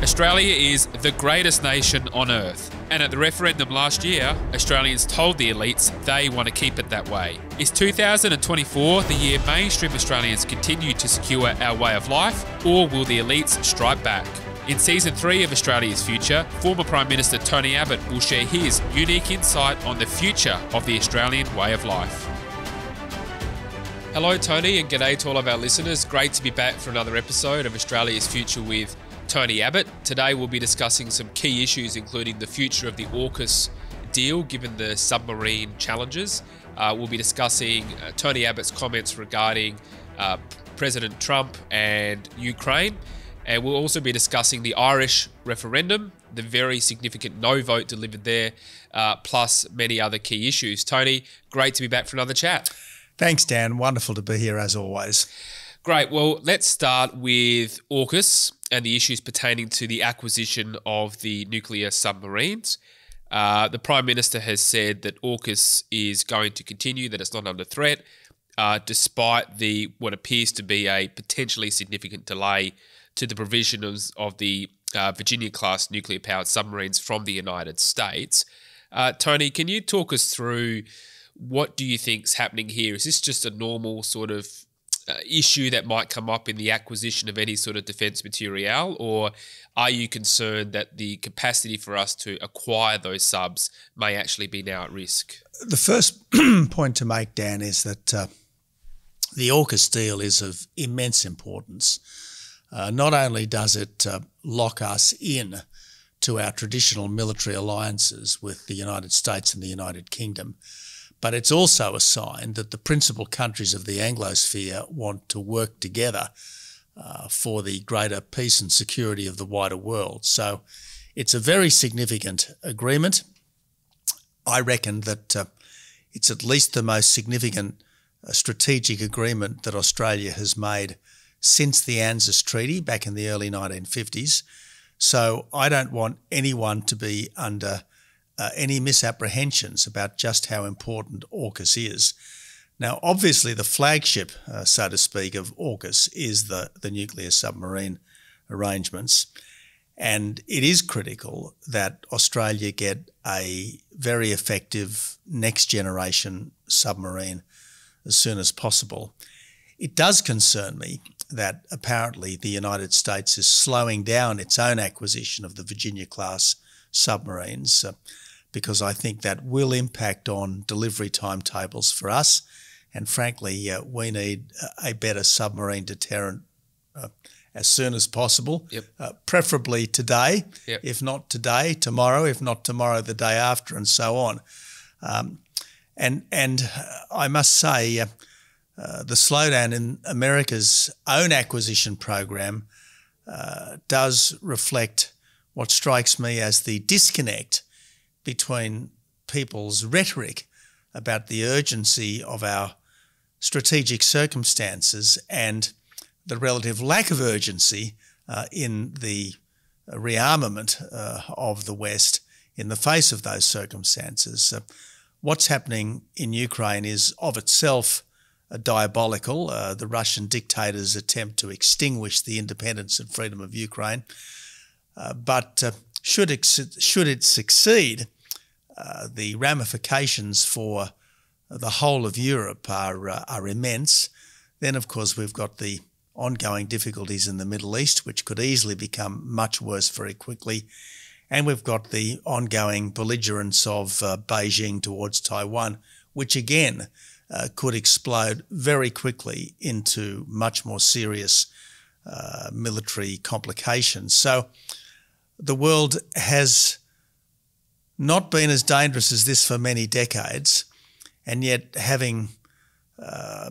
Australia is the greatest nation on earth, and at the referendum last year, Australians told the elites they want to keep it that way. Is 2024 the year mainstream Australians continue to secure our way of life, or will the elites strike back? In Season 3 of Australia's Future, former Prime Minister Tony Abbott will share his unique insight on the future of the Australian way of life. Hello Tony, and g'day to all of our listeners. Great to be back for another episode of Australia's Future with Tony Abbott. Today we'll be discussing some key issues, including the future of the AUKUS deal given the submarine challenges. We'll be discussing Tony Abbott's comments regarding President Trump and Ukraine. And we'll also be discussing the Irish referendum, the very significant no vote delivered there, plus many other key issues. Tony, great to be back for another chat. Thanks, Dan. Wonderful to be here as always. Great. Well, let's start with AUKUS and the issues pertaining to the acquisition of the nuclear submarines. The Prime Minister has said that AUKUS is going to continue, that it's not under threat, despite what appears to be a potentially significant delay to the provision of the Virginia-class nuclear-powered submarines from the United States. Tony, can you talk us through what do you think is happening here? Is this just a normal sort of issue that might come up in the acquisition of any sort of defence material, or are you concerned that the capacity for us to acquire those subs may actually be now at risk? The first point to make, Dan, is that the AUKUS deal is of immense importance. Not only does it lock us in to our traditional military alliances with the United States and the United Kingdom, but it's also a sign that the principal countries of the Anglosphere want to work together for the greater peace and security of the wider world. So it's a very significant agreement. I reckon that it's at least the most significant strategic agreement that Australia has made since the ANZUS Treaty back in the early 1950s. So I don't want anyone to be under any misapprehensions about just how important AUKUS is. Now, obviously, the flagship, so to speak, of AUKUS is the nuclear submarine arrangements, and it is critical that Australia get a very effective next-generation submarine as soon as possible. It does concern me that apparently the United States is slowing down its own acquisition of the Virginia-class submarines, because I think that will impact on delivery timetables for us. And frankly, we need a better submarine deterrent as soon as possible, preferably today, if not today, tomorrow, if not tomorrow, the day after, and so on. And I must say, the slowdown in America's own acquisition program does reflect what strikes me as the disconnect between people's rhetoric about the urgency of our strategic circumstances and the relative lack of urgency in the rearmament of the West in the face of those circumstances. What's happening in Ukraine is of itself diabolical. The Russian dictator's attempt to extinguish the independence and freedom of Ukraine. But should it succeed, the ramifications for the whole of Europe are immense. Then, of course, we've got the ongoing difficulties in the Middle East, which could easily become much worse very quickly. And we've got the ongoing belligerence of Beijing towards Taiwan, which again could explode very quickly into much more serious military complications. So the world has not been as dangerous as this for many decades, and yet having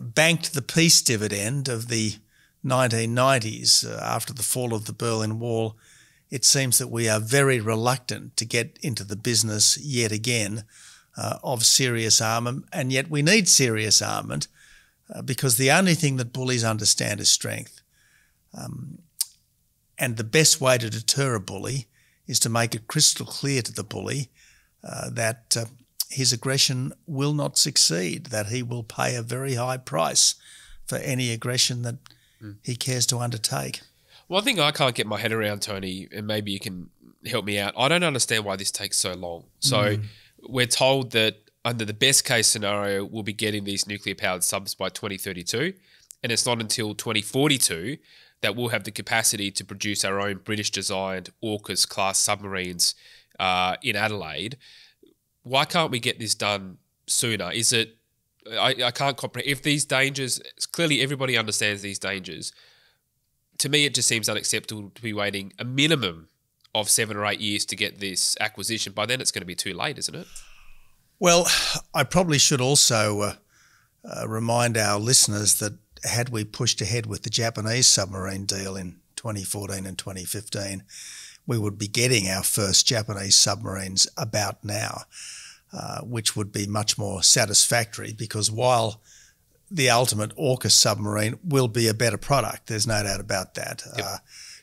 banked the peace dividend of the 1990s after the fall of the Berlin Wall, it seems that we are very reluctant to get into the business yet again of serious armament, and yet we need serious armament because the only thing that bullies understand is strength. And the best way to deter a bully is to make it crystal clear to the bully that his aggression will not succeed, that he will pay a very high price for any aggression that he cares to undertake. One thing I can't get my head around, Tony, and maybe you can help me out, I don't understand why this takes so long. So we're told that under the best case scenario, we'll be getting these nuclear powered subs by 2032. And it's not until 2042 that we'll have the capacity to produce our own British designed AUKUS class submarines in Adelaide. Why can't we get this done sooner? Is it, I can't comprehend, if these dangers, clearly everybody understands these dangers. To me, it just seems unacceptable to be waiting a minimum of 7 or 8 years to get this acquisition. By then it's going to be too late, isn't it? Well, I probably should also remind our listeners that had we pushed ahead with the Japanese submarine deal in 2014 and 2015, we would be getting our first Japanese submarines about now, which would be much more satisfactory, because while the ultimate AUKUS submarine will be a better product, there's no doubt about that. Yep.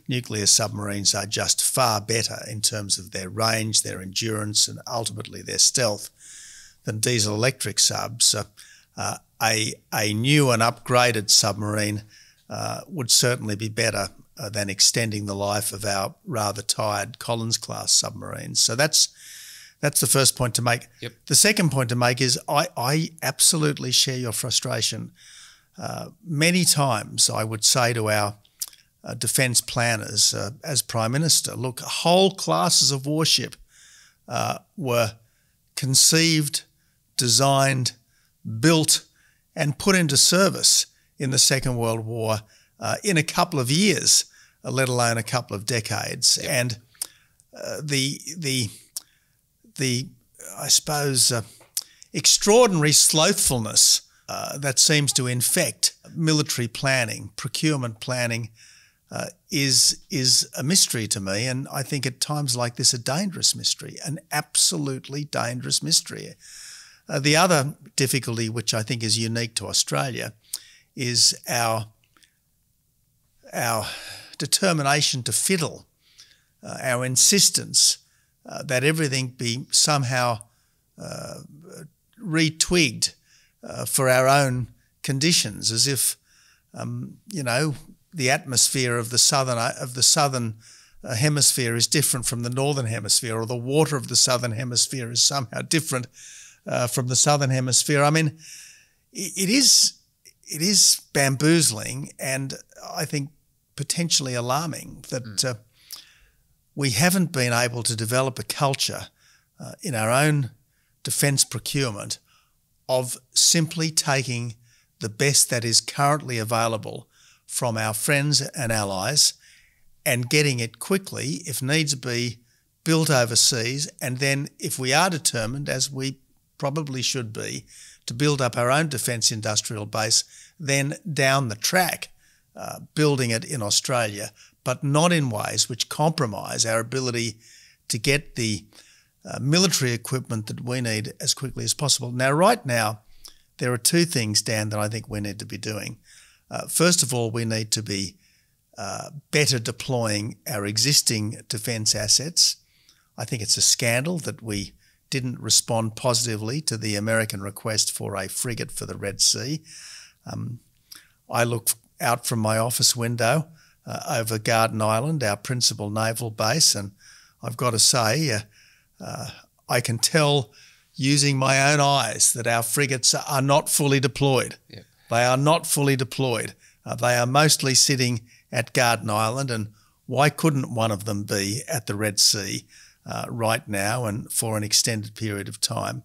Nuclear submarines are just far better in terms of their range, their endurance, and ultimately their stealth than diesel-electric subs. A new and upgraded submarine would certainly be better than extending the life of our rather tired Collins-class submarines. So that's the first point to make. Yep. The second point to make is I absolutely share your frustration. Many times I would say to our defence planners as Prime Minister, look, whole classes of warship were conceived, designed, built and put into service in the Second World War in a couple of years, let alone a couple of decades. Yep. And the I suppose, extraordinary slothfulness that seems to infect military planning, procurement planning, is a mystery to me. And I think at times like this, a dangerous mystery, an absolutely dangerous mystery. The other difficulty, which I think is unique to Australia, is our determination to fiddle, our insistence that everything be somehow retwigged for our own conditions, as if the atmosphere of the southern hemisphere is different from the northern hemisphere, or the water of the southern hemisphere is somehow different from the southern hemisphere. I mean, it is bamboozling, and I think potentially alarming that we haven't been able to develop a culture in our own defence procurement of simply taking the best that is currently available from our friends and allies and getting it quickly, if needs be, built overseas, and then if we are determined, as we probably should be, to build up our own defence industrial base, then down the track, building it in Australia, but not in ways which compromise our ability to get the military equipment that we need as quickly as possible. Now, right now, there are two things, Dan, that I think we need to be doing. First of all, we need to be better deploying our existing defence assets. I think it's a scandal that we didn't respond positively to the American request for a frigate for the Red Sea. I look out from my office window over Garden Island, our principal naval base, and I've got to say, I can tell using my own eyes that our frigates are not fully deployed. Yeah. They are not fully deployed. They are mostly sitting at Garden Island, and why couldn't one of them be at the Red Sea right now and for an extended period of time?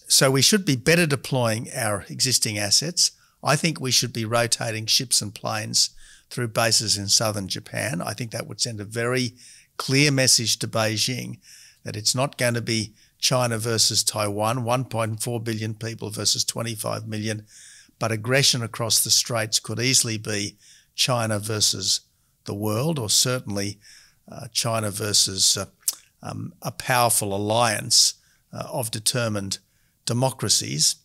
So we should be better deploying our existing assets. I think we should be rotating ships and planes through bases in southern Japan. I think that would send a very clear message to Beijing that it's not going to be China versus Taiwan, 1.4 billion people versus 25 million, but aggression across the straits could easily be China versus the world, or certainly China versus a powerful alliance of determined democracies.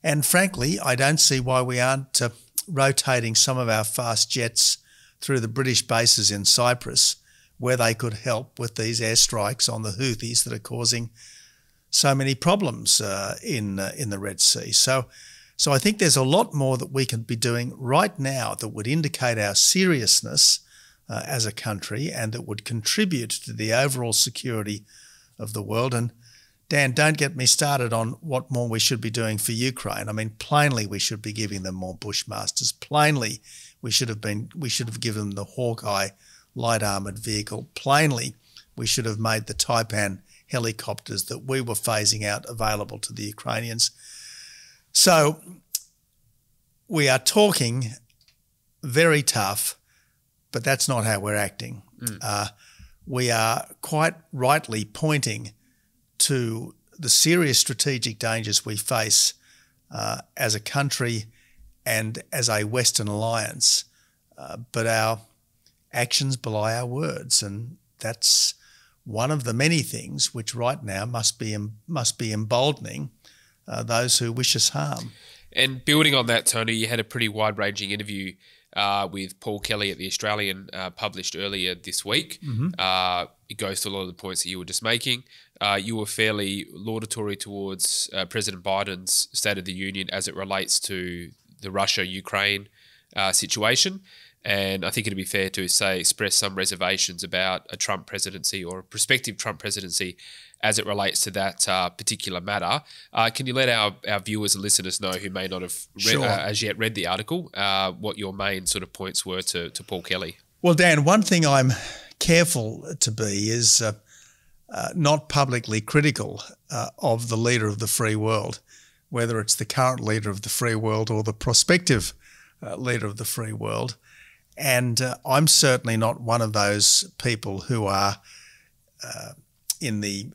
And frankly, I don't see why we aren't rotating some of our fast jets through the British bases in Cyprus, where they could help with these airstrikes on the Houthis that are causing so many problems in the Red Sea. So So I think there's a lot more that we can be doing right now that would indicate our seriousness as a country and that would contribute to the overall security of the world. And Dan, don't get me started on what more we should be doing for Ukraine. I mean, plainly we should be giving them more Bushmasters. Plainly we should have given them the Hawkeye light armoured vehicle. Plainly we should have made the Taipan helicopters that we were phasing out available to the Ukrainians. So we are talking very tough, but that's not how we're acting. We are quite rightly pointing to the serious strategic dangers we face as a country and as a Western alliance, but our actions belie our words, and that's one of the many things which right now must be emboldening those who wish us harm. And building on that, Tony, you had a pretty wide-ranging interview with Paul Kelly at The Australian, published earlier this week. It goes to a lot of the points that you were just making. You were fairly laudatory towards President Biden's State of the Union as it relates to the Russia-Ukraine situation. And I think it'd be fair to say express some reservations about a Trump presidency or a prospective Trump presidency as it relates to that particular matter. Can you let our viewers and listeners know who may not have as yet read the article, what your main sort of points were to Paul Kelly? Well, Dan, one thing I'm careful to be is not publicly critical of the leader of the free world, whether it's the current leader of the free world or the prospective leader of the free world. And I'm certainly not one of those people who are in the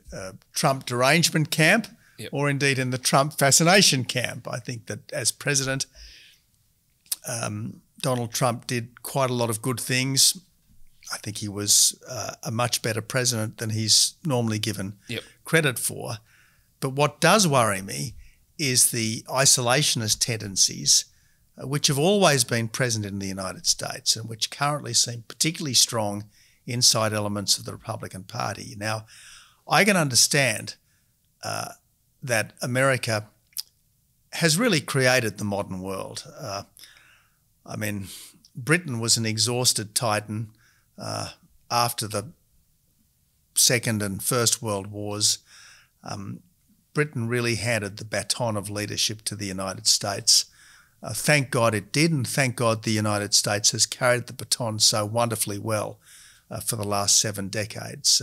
Trump derangement camp or indeed in the Trump fascination camp. I think that as president, Donald Trump did quite a lot of good things. I think he was a much better president than he's normally given credit for. But what does worry me is the isolationist tendencies which have always been present in the United States and which currently seem particularly strong inside elements of the Republican Party. Now, I can understand that America has really created the modern world. I mean, Britain was an exhausted titan after the Second and First World Wars. Britain really handed the baton of leadership to the United States. Thank God it did, and thank God the United States has carried the baton so wonderfully well for the last 7 decades.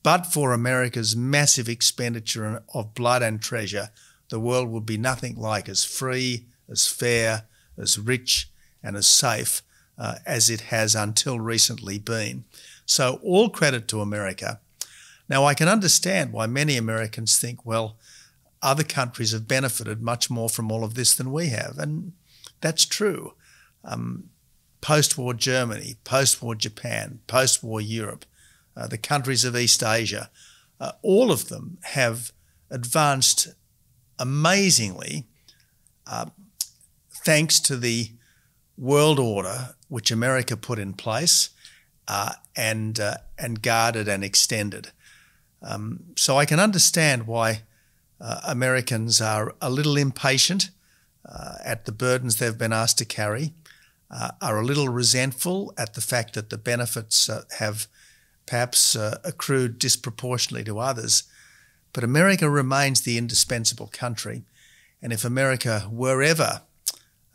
But for America's massive expenditure of blood and treasure, the world would be nothing like as free, as fair, as rich and as safe as it has until recently been. So all credit to America. Now, I can understand why many Americans think, well, other countries have benefited much more from all of this than we have, and that's true. Post-war Germany, post-war Japan, post-war Europe, the countries of East Asia, all of them have advanced amazingly thanks to the world order which America put in place and guarded and extended. So I can understand why Americans are a little impatient at the burdens they've been asked to carry, are a little resentful at the fact that the benefits have perhaps accrued disproportionately to others. But America remains the indispensable country. And if America were ever,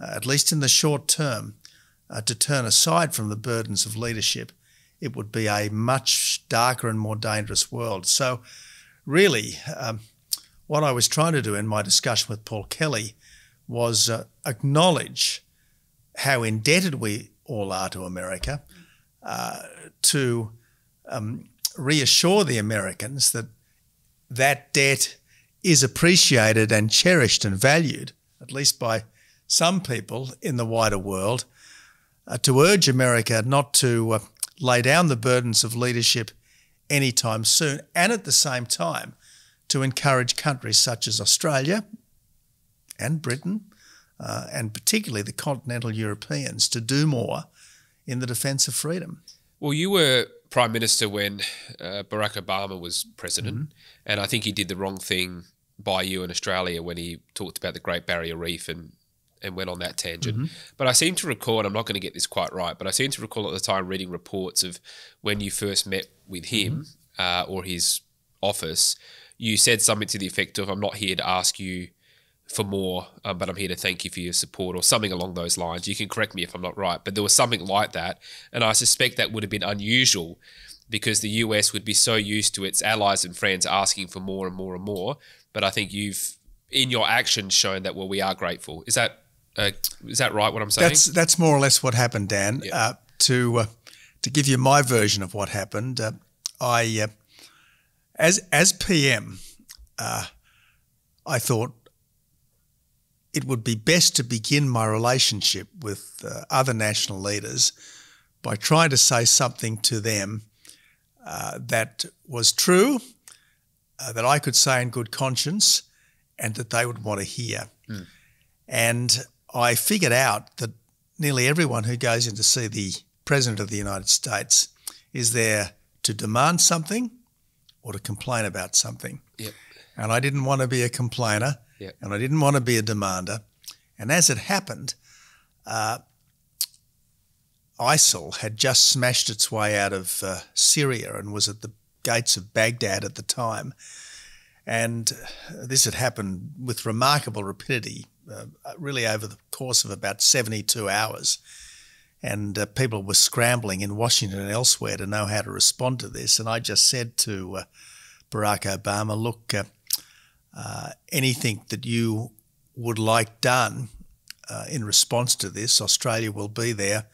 at least in the short term, to turn aside from the burdens of leadership, it would be a much darker and more dangerous world. So really, what I was trying to do in my discussion with Paul Kelly was acknowledge how indebted we all are to America, to reassure the Americans that that debt is appreciated and cherished and valued, at least by some people in the wider world, to urge America not to lay down the burdens of leadership anytime soon, and at the same time to encourage countries such as Australia and Britain, and particularly the continental Europeans, to do more in the defence of freedom. Well, you were Prime Minister when Barack Obama was president, and I think he did the wrong thing by you in Australia when he talked about the Great Barrier Reef and went on that tangent. But I seem to recall, and I'm not going to get this quite right, but I seem to recall at the time reading reports of when you first met with him or his office, you said something to the effect of, I'm not here to ask you for more, but I'm here to thank you for your support, or something along those lines. You can correct me if I'm not right, but there was something like that. And I suspect that would have been unusual because the US would be so used to its allies and friends asking for more and more and more. But I think you've, in your actions, shown that, well, we are grateful. Is that right, what I'm saying? That's more or less what happened, Dan. Yeah. To give you my version of what happened, I as PM, I thought it would be best to begin my relationship with other national leaders by trying to say something to them that was true, that I could say in good conscience, and that they would want to hear. And I figured out that nearly everyone who goes in to see the President of the United States is there to demand something or to complain about something. Yep. And I didn't want to be a complainer, and I didn't want to be a demander. And as it happened, ISIL had just smashed its way out of Syria and was at the gates of Baghdad at the time. And this had happened with remarkable rapidity, really over the course of about 72 hours. And people were scrambling in Washington and elsewhere to know how to respond to this. And I just said to Barack Obama, look, anything that you would like done in response to this, Australia will be there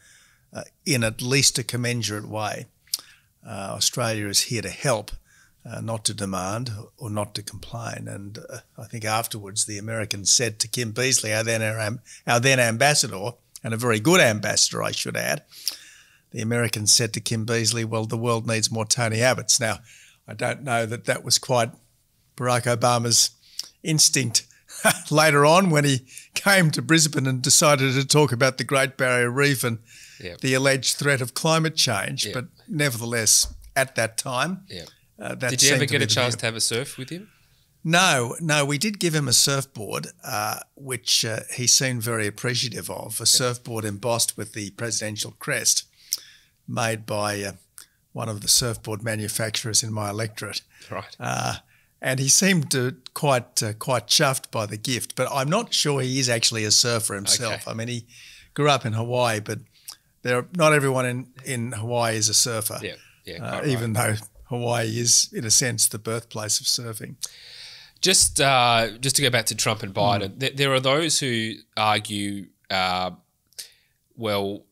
in at least a commensurate way. Australia is here to help, not to demand or not to complain. And I think afterwards the Americans said to Kim Beazley, our then ambassador, and a very good ambassador, I should add, the Americans said to Kim Beazley, well, the world needs more Tony Abbotts. Now, I don't know that that was quite Barack Obama's instinct later on when he came to Brisbane and decided to talk about the Great Barrier Reef and the alleged threat of climate change. But nevertheless, at that time, that did you ever get a chance to have a surf with him? No, we did give him a surfboard, which he seemed very appreciative of, a surfboard embossed with the presidential crest made by one of the surfboard manufacturers in my electorate. Right. And he seemed quite chuffed by the gift, but I'm not sure he is actually a surfer himself. Okay. I mean, he grew up in Hawaii, but not everyone in Hawaii is a surfer, even though Hawaii is, in a sense, the birthplace of surfing. Just to go back to Trump and Biden, there are those who argue, well,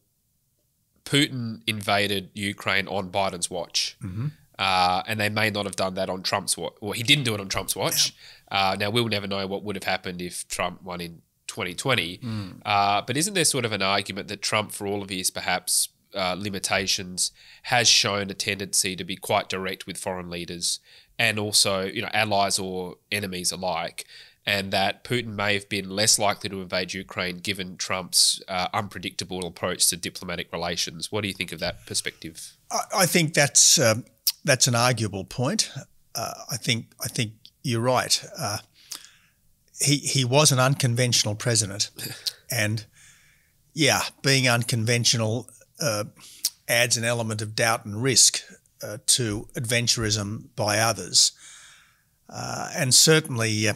Putin invaded Ukraine on Biden's watch, and they may not have done that on Trump's watch. Well, he didn't do it on Trump's watch. Now, we'll never know what would have happened if Trump won in 2020. But isn't there sort of an argument that Trump, for all of his perhaps limitations, has shown a tendency to be quite direct with foreign leaders and also, allies or enemies alike, and that Putin may have been less likely to invade Ukraine given Trump's unpredictable approach to diplomatic relations? What do you think of that perspective? I think that's an arguable point. I think you're right. He was an unconventional president, and being unconventional adds an element of doubt and risk to adventurism by others. And certainly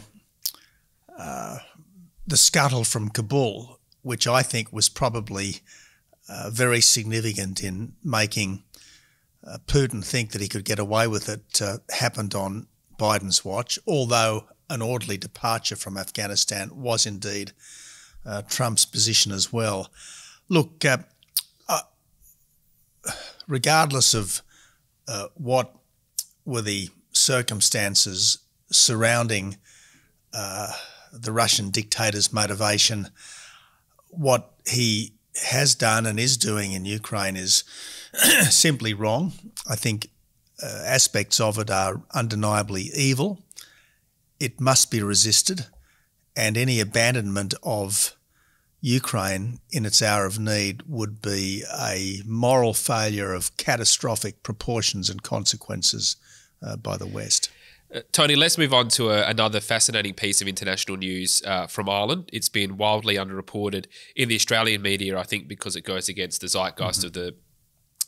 the scuttle from Kabul, which I think was probably very significant in making Putin think that he could get away with it, happened on Biden's watch, although an orderly departure from Afghanistan was indeed Trump's position as well. Look, regardless of what were the circumstances surrounding the Russian dictator's motivation, what he has done and is doing in Ukraine is simply wrong. I think aspects of it are undeniably evil. It must be resisted, and any abandonment of Ukraine in its hour of need would be a moral failure of catastrophic proportions and consequences by the West. Tony, let's move on to another fascinating piece of international news from Ireland. It's been wildly underreported in the Australian media, I think, because it goes against the zeitgeist of the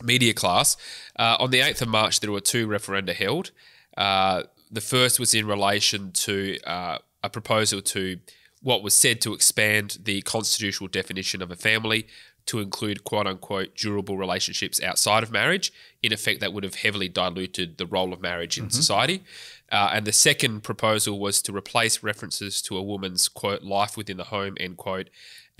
media class. On the 8th of March, there were 2 referenda held. The first was in relation to a proposal to what was said to expand the constitutional definition of a family to include quote-unquote durable relationships outside of marriage. In effect, that would have heavily diluted the role of marriage in society. And the second proposal was to replace references to a woman's, quote, life within the home, end quote,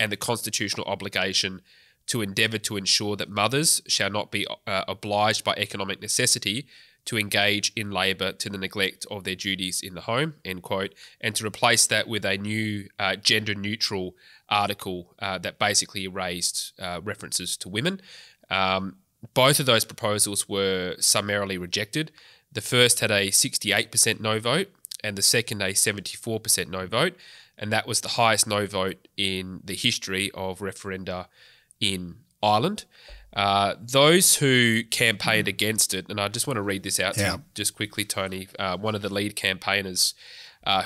and the constitutional obligation to endeavour to ensure that mothers shall not be obliged by economic necessity to engage in labour to the neglect of their duties in the home, end quote, and to replace that with a new gender-neutral article that basically erased references to women. Both of those proposals were summarily rejected. The first had a 68% no vote and the second a 74% no vote, and that was the highest no vote in the history of referenda in Ireland. Those who campaigned against it, and I just want to read this out to you just quickly, Tony, one of the lead campaigners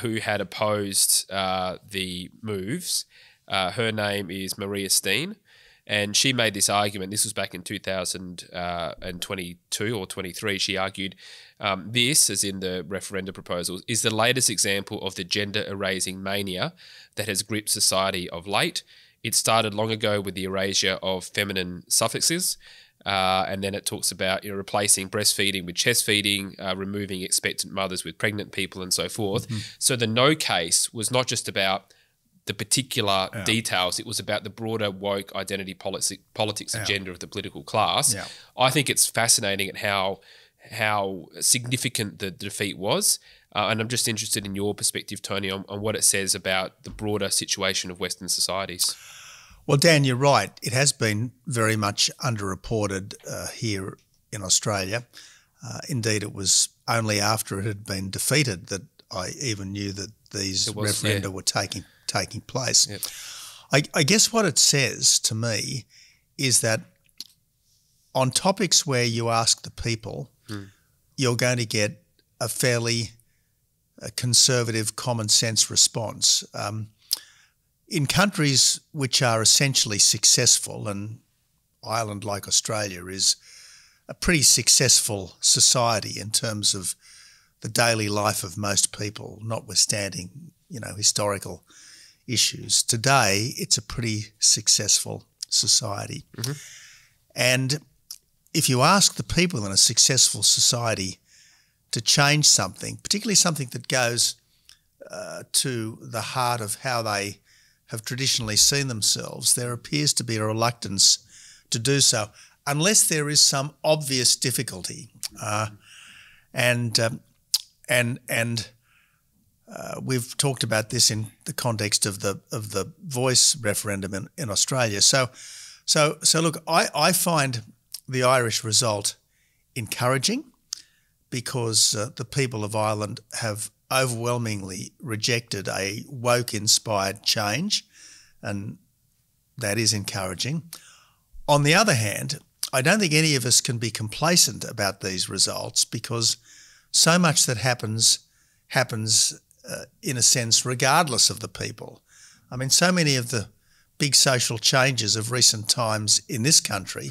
who had opposed the moves, her name is Maria Steen, and she made this argument. This was back in 2022 or 23. She argued this, as in the referenda proposals, is the latest example of the gender-erasing mania that has gripped society of late. It started long ago with the erasure of feminine suffixes, and then it talks about replacing breastfeeding with chest feeding, removing expectant mothers with pregnant people, and so forth. So the no case was not just about the particular details; it was about the broader woke identity politics agenda of the political class. I think it's fascinating at how significant the defeat was. And I'm just interested in your perspective, Tony, on what it says about the broader situation of Western societies. Well, Dan, you're right. It has been very much underreported here in Australia. Indeed, it was only after it had been defeated that I even knew that these referenda were taking place. I guess what it says to me is that on topics where you ask the people, you're going to get a fairly conservative, common sense response. In countries which are essentially successful, and Ireland, like Australia, is a pretty successful society in terms of the daily life of most people, notwithstanding, historical issues. Today, it's a pretty successful society. And if you ask the people in a successful society to change something, particularly something that goes to the heart of how they have traditionally seen themselves, there appears to be a reluctance to do so, unless there is some obvious difficulty. We've talked about this in the context of the voice referendum in Australia. So look, I find the Irish result encouraging, because the people of Ireland have overwhelmingly rejected a woke-inspired change, and that is encouraging. On the other hand, I don't think any of us can be complacent about these results, because so much that happens in a sense regardless of the people. I mean, so many of the big social changes of recent times in this country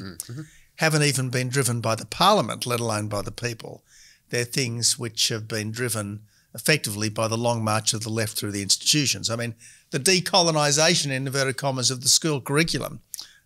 haven't even been driven by the parliament, let alone by the people. They're things which have been driven effectively by the long march of the left through the institutions. I mean, the decolonisation, in inverted commas, of the school curriculum,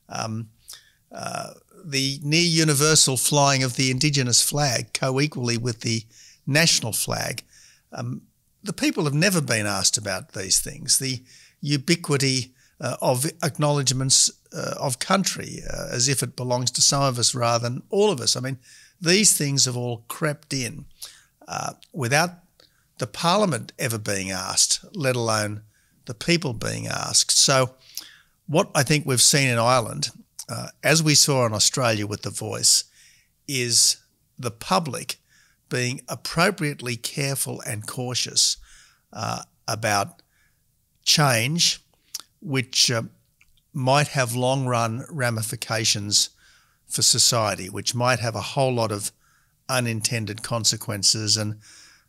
the near-universal flying of the Indigenous flag co-equally with the national flag. The people have never been asked about these things. The ubiquity of acknowledgements of country, as if it belongs to some of us rather than all of us. I mean, these things have all crept in without the parliament ever being asked, let alone the people being asked. So what I think we've seen in Ireland, as we saw in Australia with the voice, is the public being appropriately careful and cautious about change, which might have long-run ramifications for society, which might have a whole lot of unintended consequences. And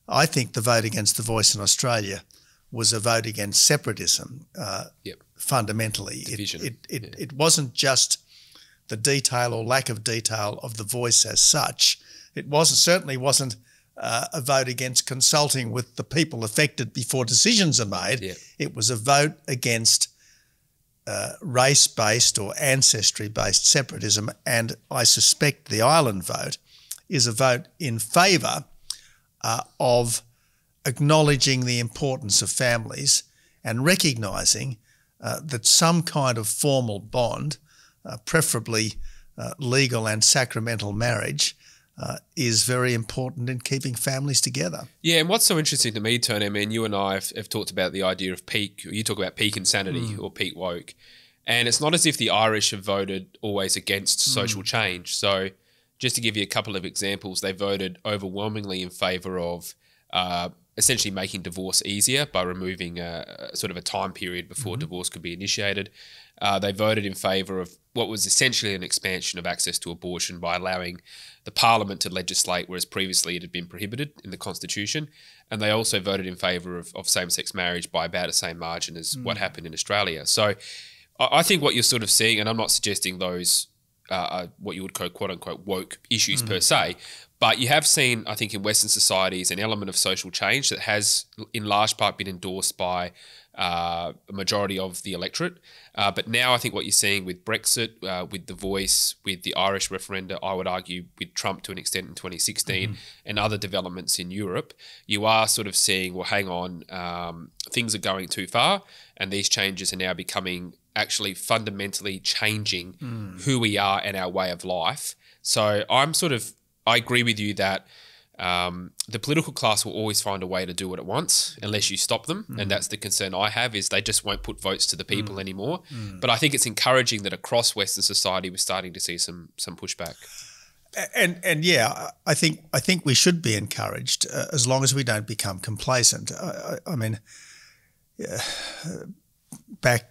I think the vote against the Voice in Australia was a vote against separatism. Fundamentally, it wasn't just the detail or lack of detail of the Voice as such. It certainly wasn't a vote against consulting with the people affected before decisions are made. Yeah. It was a vote against race-based or ancestry-based separatism, and I suspect the Ireland vote is a vote in favour of acknowledging the importance of families and recognising that some kind of formal bond, preferably legal and sacramental marriage, is very important in keeping families together. Yeah, and what's so interesting to me, Tony, I mean, you and I have talked about the idea of peak, you talk about peak insanity or peak woke, and it's not as if the Irish have voted always against social change. So just to give you a couple of examples, they voted overwhelmingly in favour of essentially making divorce easier by removing sort of a time period before divorce could be initiated. They voted in favour of what was essentially an expansion of access to abortion by allowing the Parliament to legislate, whereas previously it had been prohibited in the Constitution. And they also voted in favour of same-sex marriage by about the same margin as what happened in Australia. So I think what you're sort of seeing, and I'm not suggesting those are what you would call quote-unquote woke issues per se, but you have seen, I think, in Western societies an element of social change that has in large part been endorsed by a majority of the electorate. But now I think what you're seeing with Brexit, with the Voice, with the Irish referenda, I would argue with Trump to an extent in 2016 and other developments in Europe, you are sort of seeing, well, hang on, things are going too far and these changes are now becoming actually fundamentally changing who we are and our way of life. So I agree with you that the political class will always find a way to do what it wants unless you stop them. And that's the concern I have, is they just won't put votes to the people anymore. But I think it's encouraging that across Western society we're starting to see some pushback. And yeah, I think we should be encouraged as long as we don't become complacent. I mean, back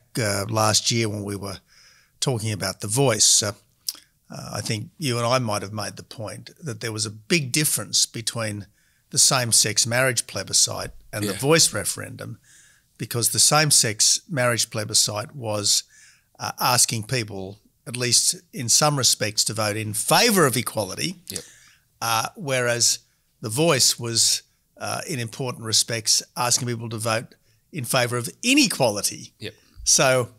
last year when we were talking about the Voice, I think you and I might have made the point that there was a big difference between the same-sex marriage plebiscite and the Voice referendum, because the same-sex marriage plebiscite was asking people, at least in some respects, to vote in favour of equality, whereas the Voice was, in important respects, asking people to vote in favour of inequality. So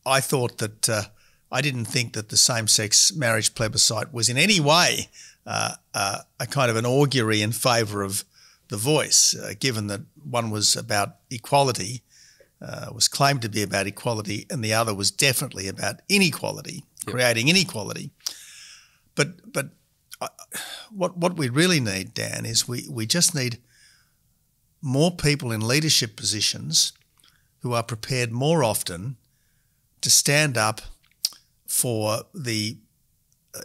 I thought that I didn't think that the same-sex marriage plebiscite was in any way a kind of an augury in favour of the Voice, given that one was about equality, was claimed to be about equality, and the other was definitely about inequality, creating inequality. But what we really need, Dan, is we just need more people in leadership positions who are prepared more often to stand up for the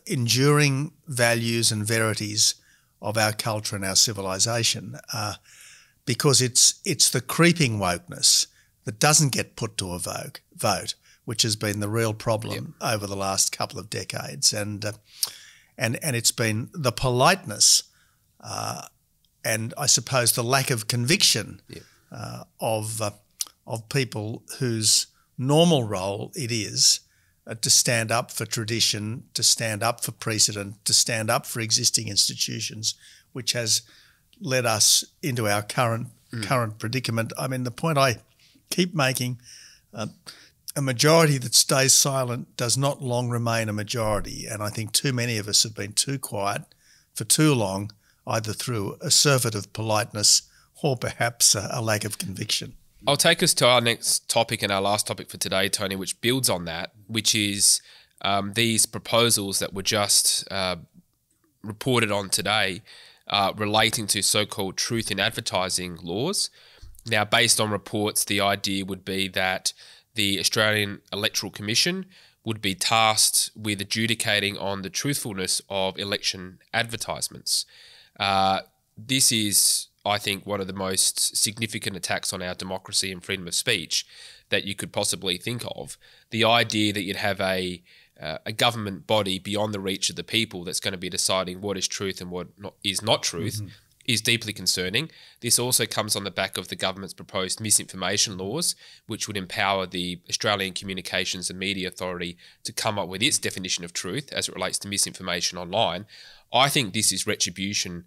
enduring values and verities of our culture and our civilization, because it's the creeping wokeness that doesn't get put to a vote, which has been the real problem over the last couple of decades, and it's been the politeness and I suppose the lack of conviction of people whose normal role it is to stand up for tradition, to stand up for precedent, to stand up for existing institutions, which has led us into our current predicament. I mean, the point I keep making, a majority that stays silent does not long remain a majority, and I think too many of us have been too quiet for too long, either through assertive politeness or perhaps a lack of conviction. I'll take us to our next topic and our last topic for today, Tony, which builds on that, which is these proposals that were just reported on today relating to so-called truth in advertising laws. Now, based on reports, the idea would be that the Australian Electoral Commission would be tasked with adjudicating on the truthfulness of election advertisements. This is, I think, one of the most significant attacks on our democracy and freedom of speech that you could possibly think of. The idea that you'd have a government body beyond the reach of the people that's going to be deciding what is truth and what is not truth is deeply concerning. This also comes on the back of the government's proposed misinformation laws, which would empower the Australian Communications and Media Authority to come up with its definition of truth as it relates to misinformation online. I think this is retribution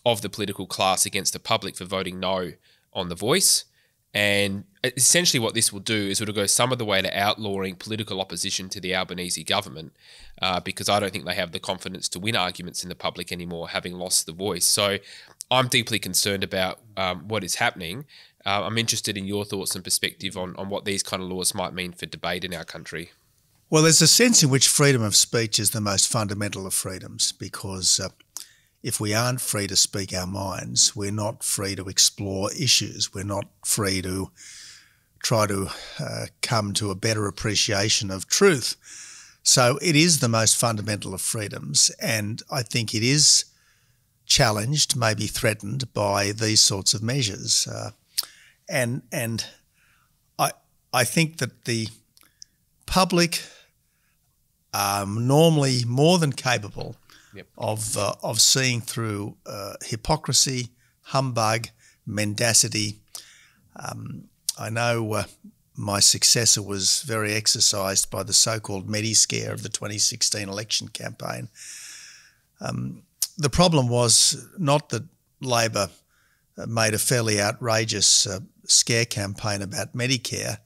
of the political class against the public for voting no on The Voice. And essentially what this will do is it'll go some of the way to outlawing political opposition to the Albanese government, because I don't think they have the confidence to win arguments in the public anymore, having lost The Voice. So I'm deeply concerned about what is happening. I'm interested in your thoughts and perspective on what these kind of laws might mean for debate in our country. Well, there's a sense in which freedom of speech is the most fundamental of freedoms, because if we aren't free to speak our minds, we're not free to explore issues. We're not free to try to come to a better appreciation of truth. So it is the most fundamental of freedoms, and I think it is challenged, maybe threatened by these sorts of measures. And I think that the public are normally more than capable of seeing through hypocrisy, humbug, mendacity. I know my successor was very exercised by the so-called Medi-scare of the 2016 election campaign. The problem was not that Labor made a fairly outrageous scare campaign about Medicare.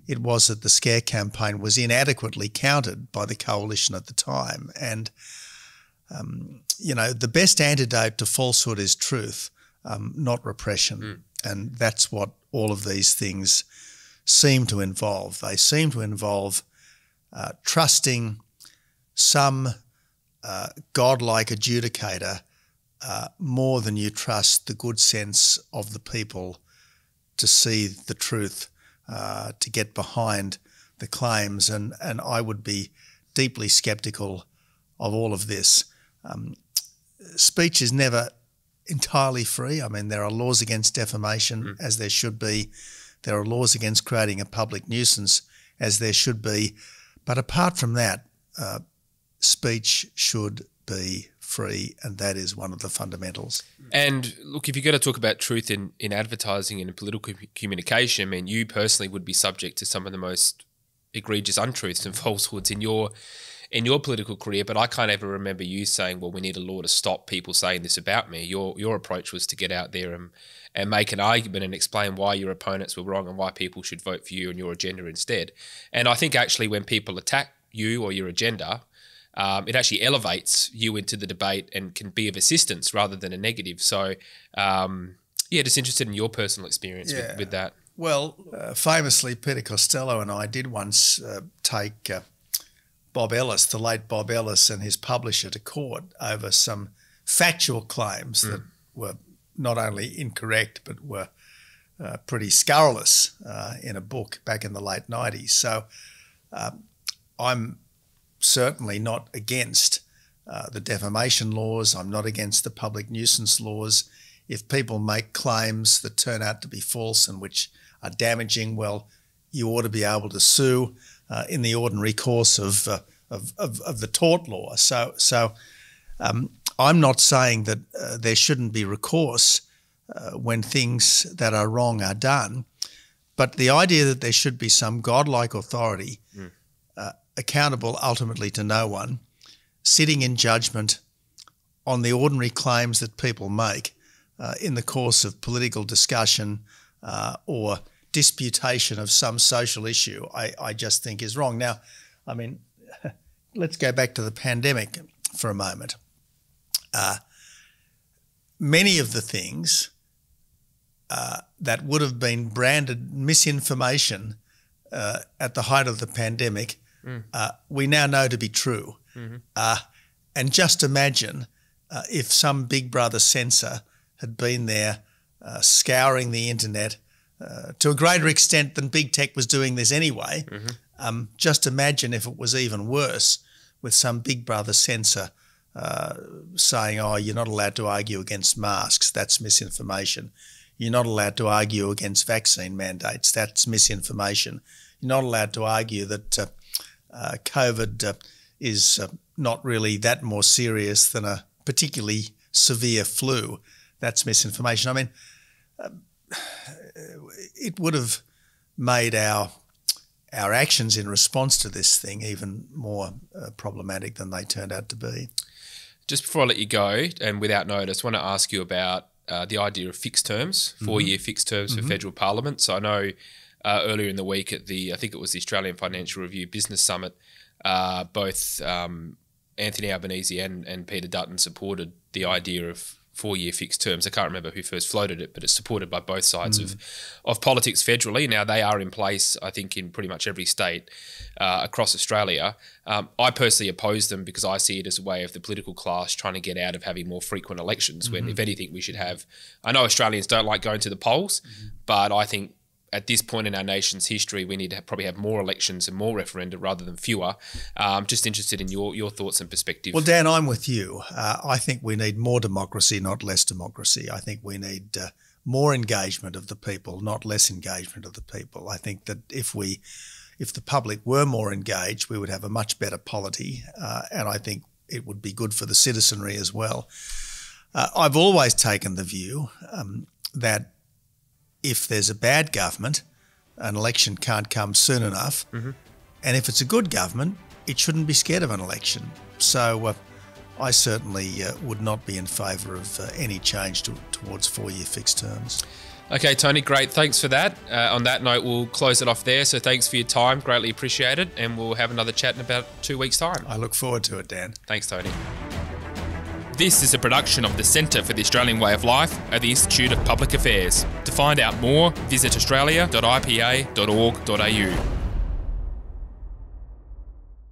It was that the scare campaign was inadequately countered by the coalition at the time. And you know, the best antidote to falsehood is truth, not repression. And that's what all of these things seem to involve. They seem to involve trusting some godlike adjudicator more than you trust the good sense of the people to see the truth, to get behind the claims. And I would be deeply sceptical of all of this. Speech is never entirely free. I mean, there are laws against defamation, as there should be. There are laws against creating a public nuisance, as there should be. But apart from that, speech should be free, and that is one of the fundamentals. And look, if you're going to talk about truth in advertising and in political communication, I mean, you personally would be subject to some of the most egregious untruths and falsehoods in your political career, but I can't ever remember you saying, well, we need a law to stop people saying this about me. Your approach was to get out there and make an argument and explain why your opponents were wrong and why people should vote for you and your agenda instead. And I think actually when people attack you or your agenda, it actually elevates you into the debate and can be of assistance rather than a negative. So, yeah, just interested in your personal experience with that. Well, famously, Peter Costello and I did once take Bob Ellis, the late Bob Ellis, and his publisher to court over some factual claims that were not only incorrect but were pretty scurrilous in a book back in the late 90s. So I'm certainly not against the defamation laws. I'm not against the public nuisance laws. If people make claims that turn out to be false and which are damaging, well, you ought to be able to sue in the ordinary course of the tort law. So I'm not saying that there shouldn't be recourse when things that are wrong are done, but the idea that there should be some godlike authority accountable ultimately to no one, sitting in judgment on the ordinary claims that people make in the course of political discussion or disputation of some social issue, I just think is wrong. Now, I mean, let's go back to the pandemic for a moment. Many of the things that would have been branded misinformation at the height of the pandemic, we now know to be true. And just imagine if some Big Brother censor had been there scouring the internet to a greater extent than Big Tech was doing this anyway. Just imagine if it was even worse, with some Big Brother censor saying, oh, you're not allowed to argue against masks, that's misinformation. You're not allowed to argue against vaccine mandates, that's misinformation. You're not allowed to argue that COVID is not really that more serious than a particularly severe flu. that's misinformation. I mean, it would have made our actions in response to this thing even more problematic than they turned out to be. Just before I let you go, and without notice, I want to ask you about the idea of fixed terms, 4-year fixed terms for federal parliament. So I know earlier in the week at I think it was the Australian Financial Review Business Summit, both Anthony Albanese and Peter Dutton supported the idea of 4-year fixed terms. I can't remember who first floated it, but it's supported by both sides of politics federally. Now, they are in place, I think, in pretty much every state across Australia. I personally oppose them because I see it as a way of the political class trying to get out of having more frequent elections when, if anything, we should have... I know Australians don't like going to the polls, but I think at this point in our nation's history, we need to probably have more elections and more referenda rather than fewer. Just interested in your thoughts and perspective. Well, Dan, I'm with you. I think we need more democracy, not less democracy. I think we need more engagement of the people, not less engagement of the people. I think that if the public were more engaged, we would have a much better polity, and I think it would be good for the citizenry as well. I've always taken the view that if there's a bad government, an election can't come soon enough. And if it's a good government, it shouldn't be scared of an election. So I certainly would not be in favour of any change towards 4-year fixed terms. Okay, Tony, great. Thanks for that. On that note, we'll close it off there. So thanks for your time. Greatly appreciate it. And we'll have another chat in about 2 weeks' time. I look forward to it, Dan. Thanks, Tony. This is a production of the Centre for the Australian Way of Life at the Institute of Public Affairs. To find out more, visit australia.ipa.org.au.